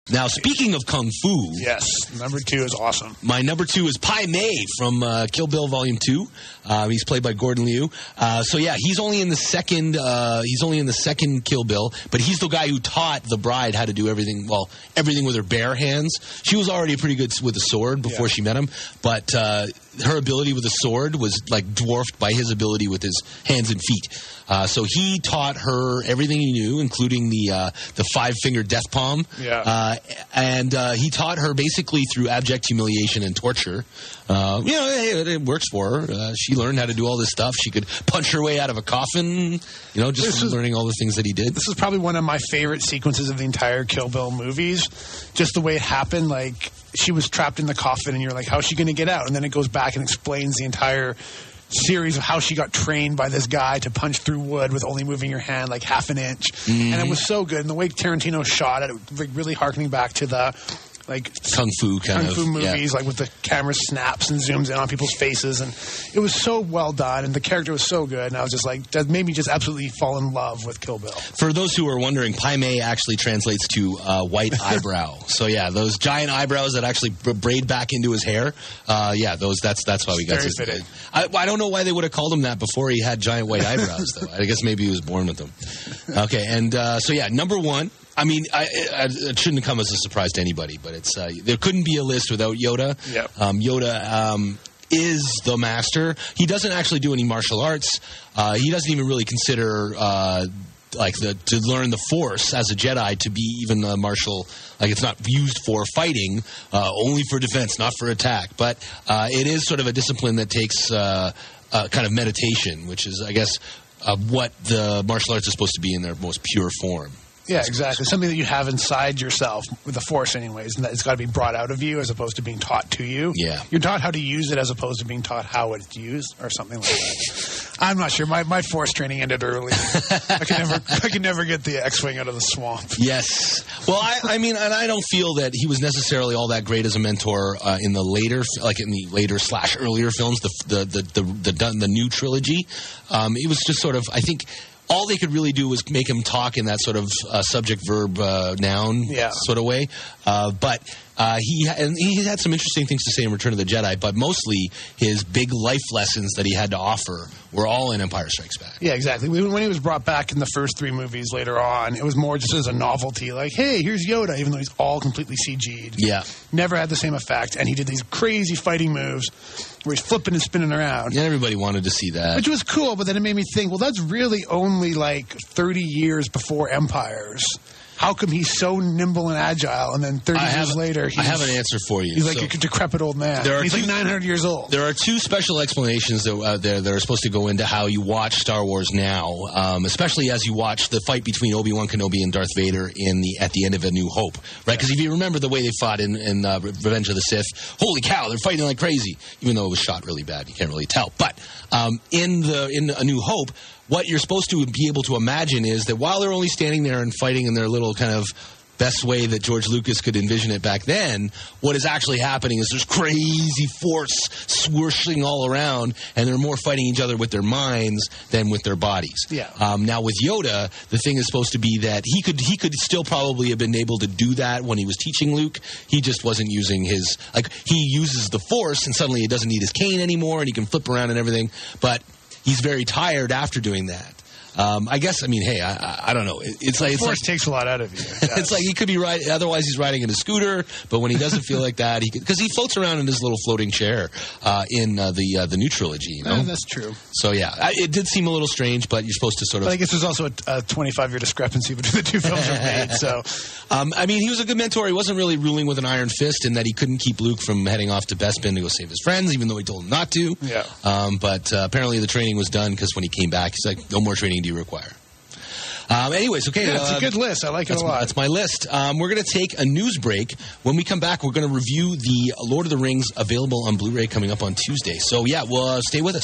Now, speaking of Kung Fu... Yes, number 2 is awesome. My number 2 is Pai Mei from Kill Bill Volume 2. He's played by Gordon Liu. He's only in the second Kill Bill, but he's the guy who taught the bride how to do everything with her bare hands. She was already pretty good with a sword before she met him, but her ability with a sword was like dwarfed by his ability with his hands and feet. So he taught her everything he knew, including the 5-finger death palm. Yeah. And he taught her basically through abject humiliation and torture. It works for her. She learned how to do all this stuff. She could punch her way out of a coffin, just from learning all the things that he did. This is probably one of my favorite sequences of the entire Kill Bill movies. Just the way it happened, like she was trapped in the coffin and you're like, how's she going to get out? And then it goes back and explains the entire series of how she got trained by this guy to punch through wood with only moving your hand like half an inch. Mm-hmm. And it was so good. And the way Tarantino shot it, like really harkening back to the Kung Fu movies, like with the camera snaps and zooms in on people's faces, and it was so well done, and the character was so good, and I was just like, that made me just absolutely fall in love with Kill Bill. For those who are wondering, Pai Mei actually translates to white eyebrow. So yeah, those giant eyebrows that actually braid back into his hair. That's why we got this. I don't know why they would have called him that before he had giant white eyebrows, though. I guess maybe he was born with them. Okay, and number 1. I mean, it shouldn't come as a surprise to anybody, but it's there couldn't be a list without Yoda. Yep. Yoda is the master. He doesn't actually do any martial arts. He doesn't even really consider to learn the Force as a Jedi to be even a martial. Like, it's not used for fighting, only for defense, not for attack. But it is sort of a discipline that takes kind of meditation, which is, I guess, what the martial arts is supposed to be in their most pure form. Yeah, exactly. Something that you have inside yourself, with the Force anyways, and that it's got to be brought out of you as opposed to being taught to you. Yeah. You're taught how to use it as opposed to being taught how it's used or something like that. I'm not sure. My Force training ended early. I could never get the X-Wing out of the swamp. Yes. Well, I mean, and I don't feel that he was necessarily all that great as a mentor in the later / earlier films, the new trilogy. It was just sort of, I think, all they could really do was make him talk in that sort of subject-verb-noun sort of way. But he had some interesting things to say in Return of the Jedi, but mostly his big life lessons that he had to offer were all in Empire Strikes Back. Yeah, exactly. When he was brought back in the first 3 movies later on, it was more just as a novelty, like, hey, here's Yoda, even though he's all completely CG'd. Yeah. Never had the same effect, and he did these crazy fighting moves where he's flipping and spinning around. Yeah, everybody wanted to see that. Which was cool, but then it made me think, well, that's really only like 30 years before Empires. How come he's so nimble and agile, and then 30 years later, I have an answer for you. He's like a decrepit old man. He's like 900 years old. There are 2 special explanations that are supposed to go into how you watch Star Wars now, especially as you watch the fight between Obi-Wan Kenobi and Darth Vader at the end of A New Hope, right? Because if you remember the way they fought in Revenge of the Sith, holy cow, they're fighting like crazy, even though it was shot really bad. You can't really tell. But in A New Hope, what you're supposed to be able to imagine is that while they're only standing there and fighting in their little kind of best way that George Lucas could envision it back then, what is actually happening is there's crazy force swooshing all around, and they're more fighting each other with their minds than with their bodies. Yeah. Now with Yoda, the thing is supposed to be that he could still probably have been able to do that when he was teaching Luke. He just wasn't using his, he uses the Force, and suddenly he doesn't need his cane anymore, and he can flip around and everything, but he's very tired after doing that. I guess, I mean, hey, I don't know. It's like Force takes a lot out of you. Yes. It's like he could be riding, otherwise he's riding in a scooter, but when he doesn't feel like that, because he floats around in his little floating chair in the new trilogy, you know? That's true. So, yeah, it did seem a little strange, but you're supposed to sort of... But I guess there's also a 25-year discrepancy between the 2 films are made, so... I mean, he was a good mentor. He wasn't really ruling with an iron fist in that he couldn't keep Luke from heading off to Bespin to go save his friends, even though he told him not to. Yeah. But apparently the training was done, because when he came back, he's like, no more training do you require. Anyways, okay. Yeah, it's a good list. I like it a lot. That's my list. We're going to take a news break. When we come back, we're going to review the Lord of the Rings available on Blu-ray coming up on Tuesday. So, yeah, well, stay with us.